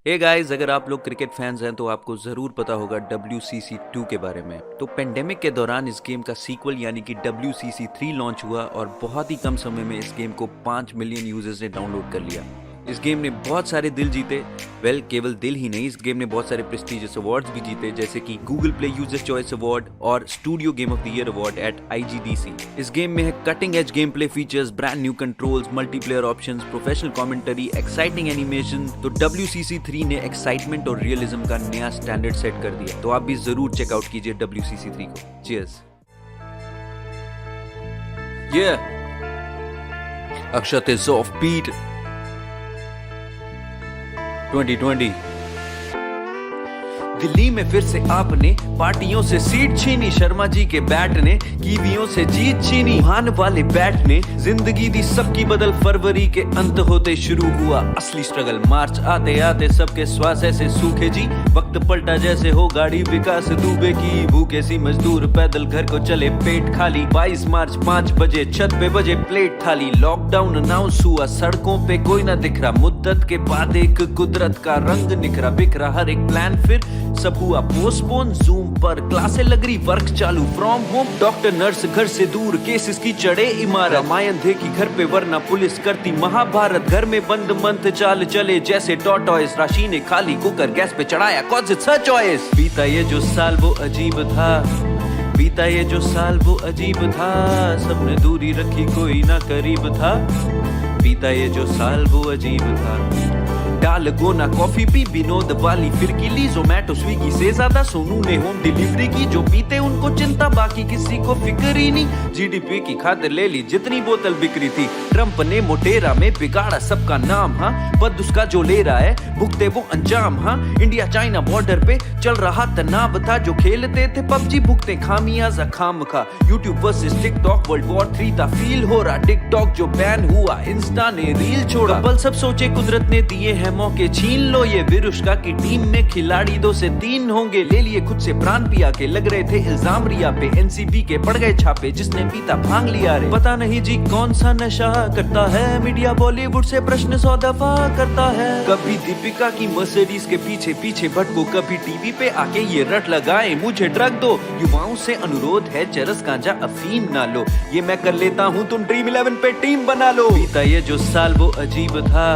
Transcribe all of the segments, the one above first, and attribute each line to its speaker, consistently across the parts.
Speaker 1: Hey guys, अगर आप लोग क्रिकेट फैंस हैं तो आपको ज़रूर पता होगा WCC 2 के बारे में। तो पेंडेमिक के दौरान इस गेम का सीक्वल यानी कि WCC 3 लॉन्च हुआ और बहुत ही कम समय में इस गेम को 5 मिलियन यूजर्स ने डाउनलोड कर लिया। इस गेम ने बहुत सारे दिल जीते। केवल दिल ही नहीं, इस गेम ने बहुत सारे प्रेस्टिजियस अवार्ड्स भी जीते, जैसे कि Google play user choice award और studio game of the year award at IGDC। इस गेम में है cutting edge game play features, brand new controls, multiplayer options, professional commentary, exciting animation. तो WCC 3 ने एक्साइटमेंट और रियलिज्म का नया स्टैंडर्ड सेट कर दिया। तो आप भी जरूर चेकआउट कीजिए WCC 3 को। Cheers. Akshat is off beat 2020। Delhi में फिर से आपने पार्टियों से सीट छीनी, शर्मा जी के बैट ने कीवियों से जीत छीनी। वुहान वाले बैट ने जिंदगी दी सबकी बदल, फरवरी के अंत होते शुरू हुआ असली स्ट्रगल। मार्च आते आते सबके श्वास ऐसे सूखे जी, वक्त पलटा जैसे हो गाड़ी विकास दुबे की। भूखे सी मजदूर पैदल घर को चले पेट खाली। 22 मार्च 5 बजे छत पे बजे प्लेट थाली। लॉकडाउन अनाउंस हुआ, सड़कों पे कोई ना दिख रहा। मुद्दत के बाद एक कुदरत का रंग निखरा, बिखरा हर एक प्लान, फिर सब हुआ पोस्टपोन। जूम पर क्लासे लग रही, वर्क चालू फ्रॉम होम। डॉक्टर नर्स घर से दूर, केसेस की चढ़े इमारत। रामायण थे कि घर पे वरना पुलिस करती महाभारत। घर में बंद मंथ चाल चले जैसे टॉर्टॉइस। राशि ने खाली कुकर गैस पे चढ़ाया, कॉज इट्स हर चॉइस। बीता ये जो साल वो अजीब था, बीता ये जो साल वो अजीब था। सबने दूरी रखी, कोई ना करीब था। बीता ये जो साल वो अजीब था। डाल गोना कॉफी पी, विनोद वाली फिर की ली। जोमैटो स्विगी से ज्यादा सोनू ने होम डिलीवरी की। जो पीते उनको चिंता, बाकी किसी को फिक्र ही नहीं। GDP की खातिर ले ली जितनी बोतल बिक्री थी। ट्रंप ने मोटेरा में बिगाड़ा सबका नाम, हाँ बद उसका जो ले रहा है भुगते वो अंजाम। हाँ इंडिया चाइना बॉर्डर पे चल रहा तनाव था। जो खेलते थे PUBG भुगते खामियाजा खाम खा। YouTube versus TikTok, world war 3 था फील हो रहा। टिकटॉक जो बैन हुआ, इंस्टा ने रील छोड़ा। बल सब सोचे कुदरत ने दिए हैं मौके, छीन लो ये विरुष्का की टीम में खिलाड़ी 2 से 3 होंगे। ले लिए खुद से प्राण पिया के, लग रहे थे इल्जाम रिया पे। NCB के पड़ गए छापे, जिसने पीता भांग लिया रे। पता नहीं जी कौन सा नशा करता है, मीडिया बॉलीवुड से प्रश्न 100 दफा करता है। कभी दीपिका की मर्सिडीज के पीछे पीछे भटको, कभी टीवी पे आके ये रट लगाए मुझे ड्रग दो। युवाओं से अनुरोध है चरस गांजा अफीम ना लो, ये मैं कर लेता हूँ तुम ड्रीम 11 पे टीम बना लो। बीता ये जो साल वो अजीब था,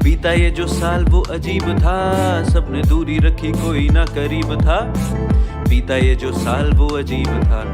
Speaker 1: बीता ये जो साल वो अजीब था। सबने दूरी रखी, कोई ना करीब था। बीता ये जो साल वो अजीब था।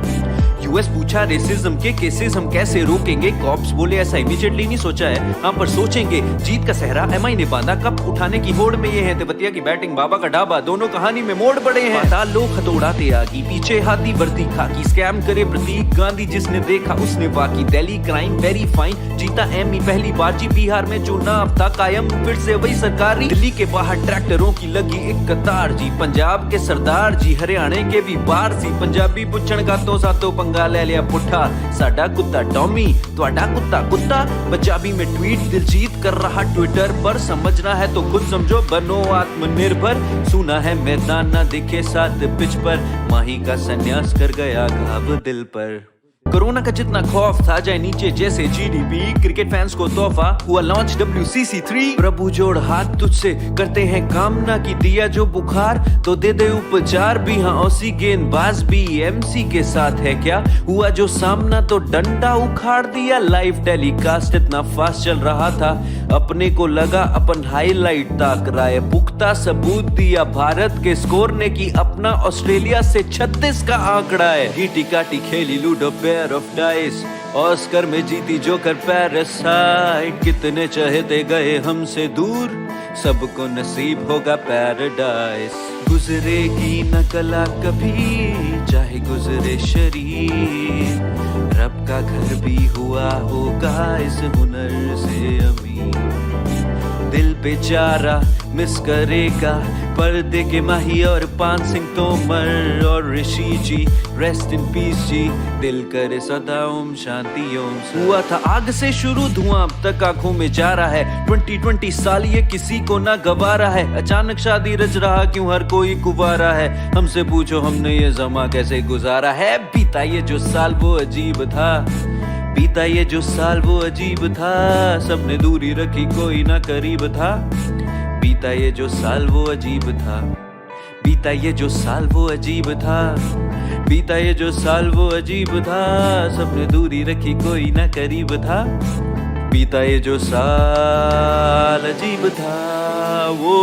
Speaker 1: US पूछा रेसिज्म के केसेस हम कैसे रोकेंगे। कॉप्स बोले ऐसा इमीडिएटली नहीं सोचा है, हाँ पर सोचेंगे। जीत का सहरा MI ने बांधा, कप उठाने की होड़ में ये है। तिब्बतिया की बैटिंग, बाबा का ढाबा, दोनों कहानी में मोड़ पड़े हैं। पाताल लोग हथौड़ाते आगी, पीछे हाथी वर्दी खाकी। स्कैम करे प्रतीक गांधी, जिसने देखा उसने बाकी। दिल्ली क्राइम वेरी फाइन, जीता ME पहली बार जी। बिहार में चुनाव था कायम, फिर से वही सरकारी। दिल्ली के बाहर ट्रैक्टरों की लगी एक कतार जी। पंजाब के सरदार जी, हरियाणे के भी बार सी। पंजाबी पुछण गातों सातों पंगा ले लिया पुठा। साडा कुत्ता टॉमी, तुहाडा कुत्ता कुत्ता। पंजाबी में ट्वीट दिलजीत कर रहा ट्विटर पर। समझना है तो खुद समझो, बनो आत्मनिर्भर। सुना है मैदान ना दिखे साथ पिच पर, माही का संन्यास कर गया घाव दिल पर। कोरोना का जितना खौफ था, जाए नीचे जैसे GDP। क्रिकेट फैंस को तोहफा हुआ लॉन्च WCC 3। प्रभु जोड़ हाथ तुझसे, करते हैं कामना की। दिया जो बुखार तो दे दे उपचार भी। हाँ औसी गेंदबाज भी MC के साथ है क्या। हुआ जो सामना तो डंडा उखाड़ दिया। लाइव टेलीकास्ट इतना फास्ट चल रहा था, अपने को लगा अपन हाईलाइट ताक रहा है। पुख्ता सबूत दिया भारत के स्कोर ने की अपना ऑस्ट्रेलिया से 36 का आंकड़ा है। गीटी काटी खेली ludo pair of dice, Oscar में जीती जोकर पैरासाइट। कितने चहेते गए हमसे दूर, सबको नसीब होगा पैराडाइस। गुजरेगी न कला कभी, चाहे गुजरे शरीर। रब का घर भी हुआ होगा इस हुनर से अमीर। दिल बेचारा मिस करेगा पर्दे के माही और पान सिंह तोमर और ऋषि जी। रेस्ट इन पीस जी, दिल करे सदा ओम शांति ओम। हुआ था आग से शुरू, धुआं अब तक आंखों में जा रहा है। 2020 साल ये किसी को ना गवारा है। अचानक शादी रच रहा, क्यों हर कोई कुवारा है। हमसे पूछो हमने ये जमा कैसे गुजारा है। बीता ये जो साल वो अजीब था, बीता ये जो साल वो अजीब था। सबने दूरी रखी, कोई ना करीब था। बीता ये जो साल वो अजीब था, बीता ये जो साल वो अजीब था, बीता ये जो साल वो अजीब था, सबने दूरी रखी कोई ना करीब था, बीता ये जो साल अजीब था वो